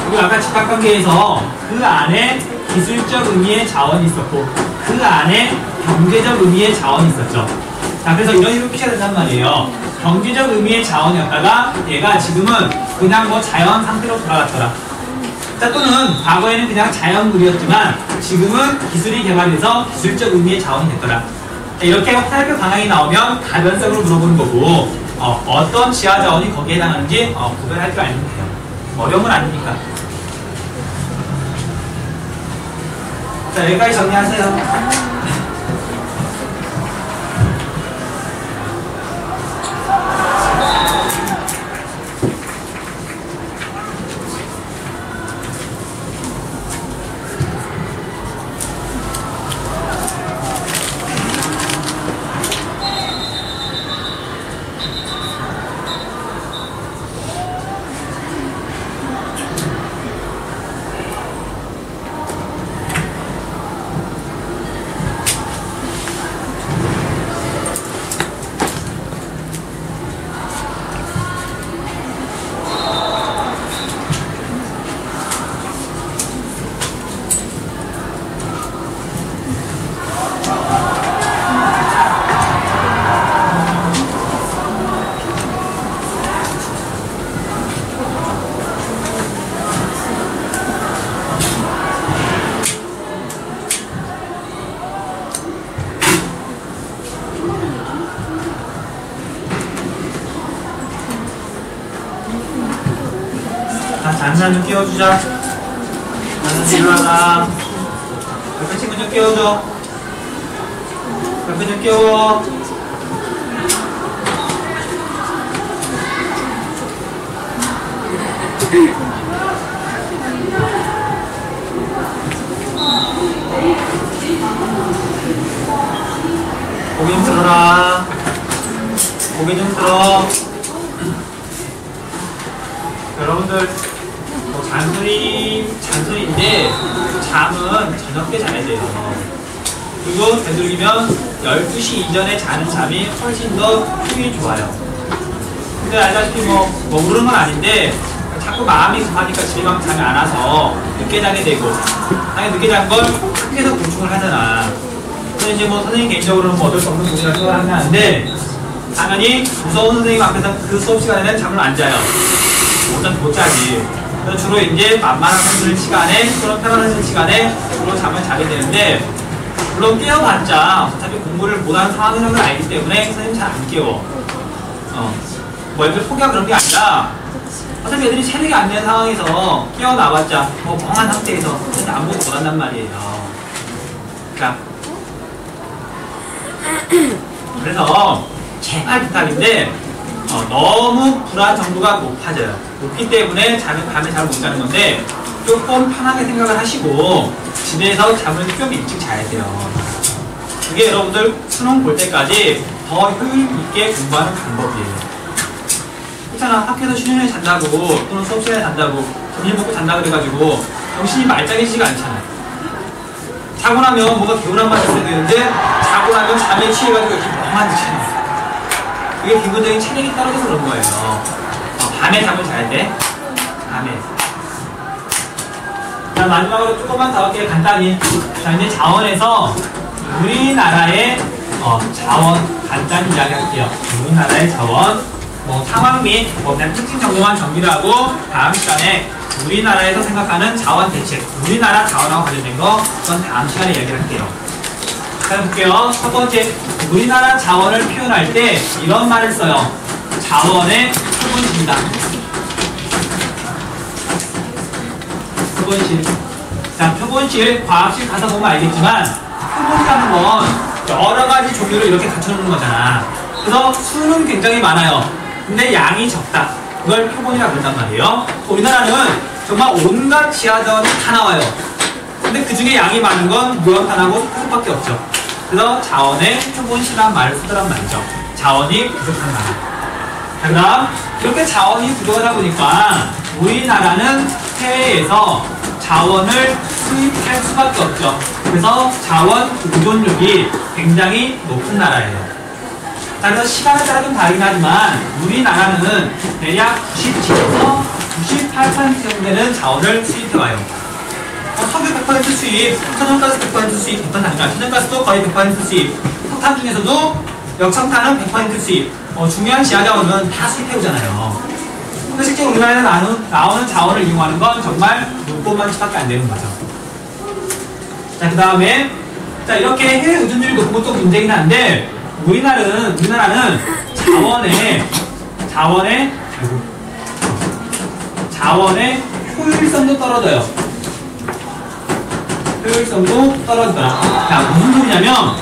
그리고 아까 집합관계에서 그 안에 기술적 의미의 자원이 있었고 그 안에 경제적 의미의 자원이 있었죠. 자, 그래서 이런 식으로 표시가 된단 말이에요. 경제적 의미의 자원이었다가 얘가 지금은 그냥 뭐 자연 상태로 돌아갔더라. 자, 또는 과거에는 그냥 자연물이었지만 지금은 기술이 개발돼서 기술적 의미의 자원이 됐더라. 자, 이렇게 화살표 방향이 나오면 가변성으로 물어보는 거고 어떤 지하 자원이 거기에 해당하는지 구별할 줄 알면 돼요. 어려운 건 아니니까. 자, 여기까지 정리하세요. 잔산 좀 끼워주자. 잔산 일어나라. 옆에 친구 좀 끼워줘. 옆에 좀 끼워. 고개 좀 들어라. 고개 좀 들어. 여러분들 잔소리인데 잠은 저녁 때 자야 돼요. 그리고 되도록이면 12시 이전에 자는 잠이 훨씬 더 효율이 좋아요. 근데 알다시피 뭐 그런 건 아닌데 자꾸 마음이 급하니까 집에 가면 잠이 안 와서 늦게 자게 되고 당연히 늦게 잔 걸 학교에서 보충을 하잖아. 그래서 이제 뭐 선생님 개인적으로는 뭐 어쩔 수 없는 부분이라 생각을 하는데 당연히 무서운 선생님 앞에서 그 수업 시간에는 잠을 안 자요. 못 자지. 그래서 주로 이제 만만한 선생님 시간에 또는 편안한 시간에 주로 잠을 자게 되는데 물론 깨워봤자 어차피 공부를 못하는 상황이라는 걸 알기 때문에 선생님 잘 안 깨워. 뭐 애들 포기하고 그런 게 아니라 어차피 애들이 체력이 안 되는 상황에서 깨워나봤자 뭐 멍한 상태에서 아무것도 못한단 말이에요. 자, 그래서 제발 부탁인데 너무 불안 정도가 높아져요. 높기 때문에 밤에 잘 못 자는 건데 조금 편하게 생각을 하시고 집에서 잠을 좀 일찍 자야 돼요. 그게 여러분들 수능 볼 때까지 더 효율 있게 공부하는 방법이에요. 그렇잖아. 학교에서 쉬는 시간에 잔다고 또는 수업 시간에 잔다고 점심 먹고 잔다 그래가지고 정신이 말짱해지지가 않잖아요. 자고 나면 뭔가 개운한 맛이 있어야 되는데 자고 나면 잠에 취해가지고 이렇게 멍한 듯이 해요. 그게 기본적인 체력이 떨어져서 그런 거예요. 밤에 잠을 자야 돼. 밤에. 자, 마지막으로 조금만 더 할게요. 간단히. 자, 이제 자원에서 우리나라의 자원 간단히 이야기할게요. 우리나라의 자원 상황 및 그냥 특징 정도만 정리를 하고 다음 시간에 우리나라에서 생각하는 자원 대책, 우리나라 자원하고 관련된 거 그건 다음 시간에 이야기를 할게요. 자, 볼게요. 첫 번째, 우리나라 자원을 표현할 때 이런 말을 써요. 자원의 표본실이다. 표본실. 자, 표본실, 과학실 가서 보면 알겠지만 표본이라는 건 여러 가지 종류를 이렇게 갖춰놓는 거잖아. 그래서 수는 굉장히 많아요. 근데 양이 적다. 그걸 표본이라고 부른단 말이에요. 우리나라는 정말 온갖 지하자원이 다 나와요. 근데 그 중에 양이 많은 건 무역탄하고 석탄밖에 없죠. 그래서 자원의 표본실이라는 말을 쓰더란 말이죠. 자원이 부족한 나라. 자, 그 다음 이렇게 자원이 부족하다 보니까 우리나라는 해외에서 자원을 수입할 수밖에 없죠. 그래서 자원 보존력이 굉장히 높은 나라예요. 자, 그래서 시간에 따라 좀 다르긴 하지만 우리나라는 대략 97에서 98% 정도 되는 자원을 수입해와요. 석유 100% 수입, 천연가스 100% 수입, 천연가스도 거의 100% 수입, 석탄 중에서도 역석탄은 100% 수입, 중요한 지하자원은 다 수입해오잖아요. 근데 실제 우리나라에 나오는 자원을 이용하는 건 정말 요것만치밖에 안 되는 거죠. 자, 그 다음에 자, 이렇게 해외 의존율이 높은 것도 문제긴 한데 우리나라는 자원의 효율성도 떨어져요. 효율성도 떨어지더라. 자, 무슨 소리냐면,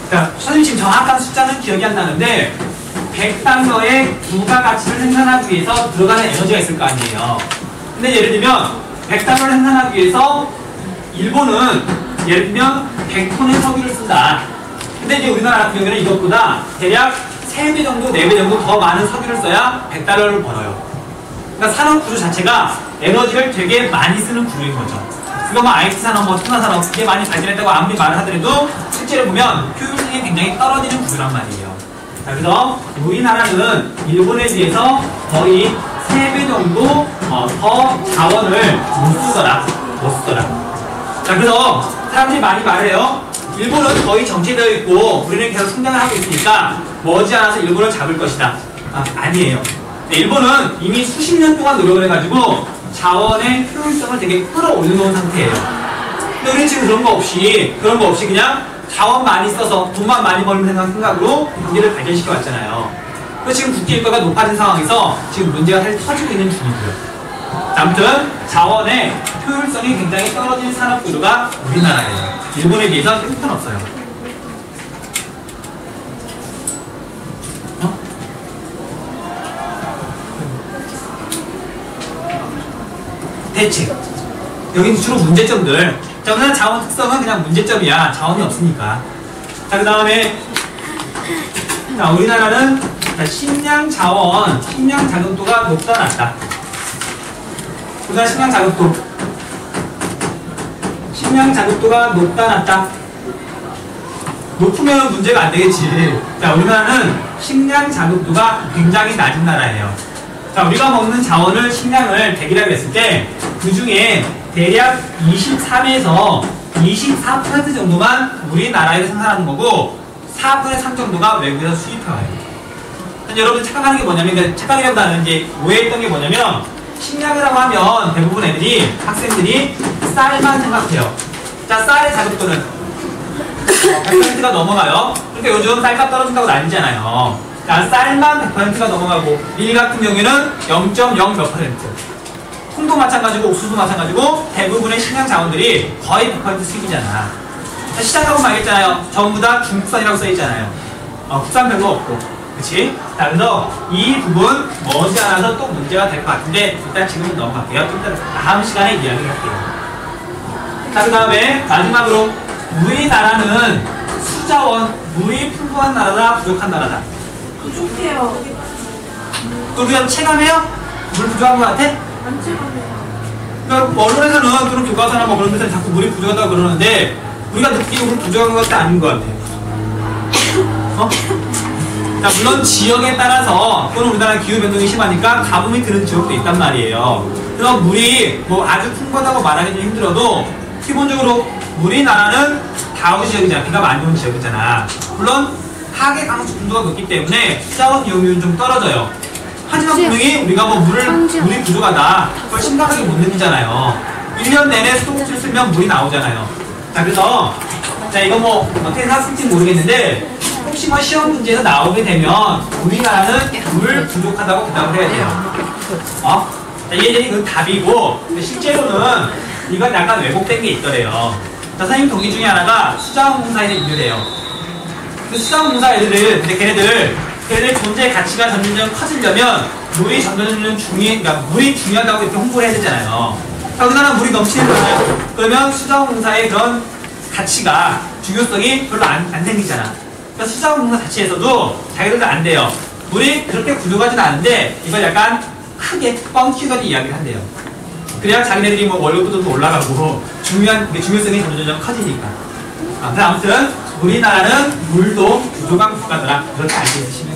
자, 선생님 지금 정확한 숫자는 기억이 안 나는데, 100달러의 부가가치를 생산하기 위해서 들어가는 에너지가 있을 거 아니에요. 근데 예를 들면, 100달러를 생산하기 위해서, 일본은 예를 들면, 100톤의 석유를 쓴다. 근데 이제 우리나라 같은 경우에는 이것보다 대략 3배 정도, 4배 정도 더 많은 석유를 써야 100달러를 벌어요. 그러니까 산업 구조 자체가 에너지를 되게 많이 쓰는 구조인 거죠. 이거 뭐 IT 산업, 뭐 첨단 산업 이게 많이 발전했다고 아무리 말을 하더라도 실제로 보면 효율성이 굉장히 떨어지는 구조란 말이에요. 자, 그래서 우리나라는 일본에 비해서 거의 3배 정도 더 자원을 못 쓰더라. 자, 그래서 사람들이 많이 말해요. 일본은 거의 정체되어 있고 우리는 계속 성장을 하고 있으니까 머지않아서 일본을 잡을 것이다. 아니에요. 일본은 이미 수십 년 동안 노력을 해가지고 자원의 효율성을 되게 끌어올려놓은 상태예요. 근데 우리는 지금 그런 거 없이 그냥 자원 많이 써서 돈만 많이 벌는 생각으로 경제를 발전시켜 왔잖아요. 그래서 지금 국제유가가 높아진 상황에서 지금 문제가 사실 터지고 있는 중이고요. 아무튼 자원의 효율성이 굉장히 떨어진 산업 구조가 우리나라예요. 일본에 비해서 형편없어요. 대책. 여기는 주로 문제점들. 자, 우리나라 자원 특성은 그냥 문제점이야. 자원이 없으니까. 자, 그 다음에 자, 우리나라는 식량 자급도가 높다 낮다. 우리나라 식량 자급도가 높다 낮다. 높으면 문제가 안 되겠지. 자, 우리나라는 식량 자급도가 굉장히 낮은 나라예요. 자, 우리가 먹는 자원을, 식량을 100이라고 했을 때, 그 중에 대략 23에서 24% 정도만 우리나라에서 생산하는 거고, 4분의 3 정도가 외국에서 수입해와요. 여러분 착각하는 게 뭐냐면, 착각이라기보다는 이제 오해했던 게 뭐냐면, 식량이라고 하면 대부분 학생들이 쌀만 생각해요. 자, 쌀의 자급도는 100%가 넘어가요. 그러니까 요즘 쌀값 떨어진다고 난리잖아요. 자, 쌀만 100%가 넘어가고 밀 같은 경우에는 0.0 몇 %. 콩도 마찬가지고 옥수수도 마찬가지고 대부분의 식량 자원들이 거의 100% 수입이잖아. 자, 시장 가보면 알겠잖아요. 전부 다 중국산이라고 써있잖아요. 국산 별로 없고. 그치? 자, 그래서 이 부분 머지않아서 또 문제가 될 것 같은데 일단 지금은 넘어갈게요. 좀 이따 다음 시간에 이야기를 할게요. 자, 그 다음에 마지막으로 우리나라는 수자원, 물이 풍부한 나라다, 부족한 나라다? 부족해요. 우리가 체감해요? 물 부족한 것 같아? 안 체감해요. 그러니까 언론에서는 그런 교과서나 뭐 그런 데서 자꾸 물이 부족하다고 그러는데 우리가 느끼기에 물 부족한 것도 아닌 것 같아요. 자, 물론 지역에 따라서 또는 우리나라 기후 변동이 심하니까 가뭄이 드는 지역도 있단 말이에요. 그래서 물이 뭐 아주 풍부하다고 말하기 좀 힘들어도 기본적으로 우리나라는 다우 지역이잖아. 비가 많이 오는 지역이잖아. 물론 하계 강수 분도가 높기 때문에 수자원 이용률은 좀 떨어져요. 하지만 분명히 우리가 뭐 물이 부족하다 그걸 심각하게 못 느끼잖아요. 1년 내내 수도꼭지를 쓰면 물이 나오잖아요. 자, 그래서 자, 이거 뭐 어떻게 생각할지 모르겠는데 혹시 뭐 시험 문제에서 나오게 되면 우리나라는 물 부족하다고 대답을 해야 돼요. 자, 이게 그 답이고 실제로는 이건 약간 왜곡된 게 있더래요. 자, 선생님 동기 중에 하나가 수자원공사에 인류래요. 그 수자원공사 애들은 근데 걔네들 존재의 가치가 점점 커지려면 물이 점점 그러니까 물이 중요하다고 이렇게 홍보를 해야 되잖아요. 우리나라 물이 넘치는 거잖아요. 그러면 수자원공사의 그런 가치가 중요성이 별로 안 생기잖아. 그러니까 수자원공사 자체에서도 자기들도 안 돼요. 물이 그렇게 부족하진 않은데 이걸 약간 크게 뻥튀기까지 이야기를 한대요. 그래야 자기네들이 뭐 월급도 좀 올라가고 중요성이 점점 커지니까. 아무튼 우리나라는 물도 부족한 국가더라. 그렇게 알고 있으시면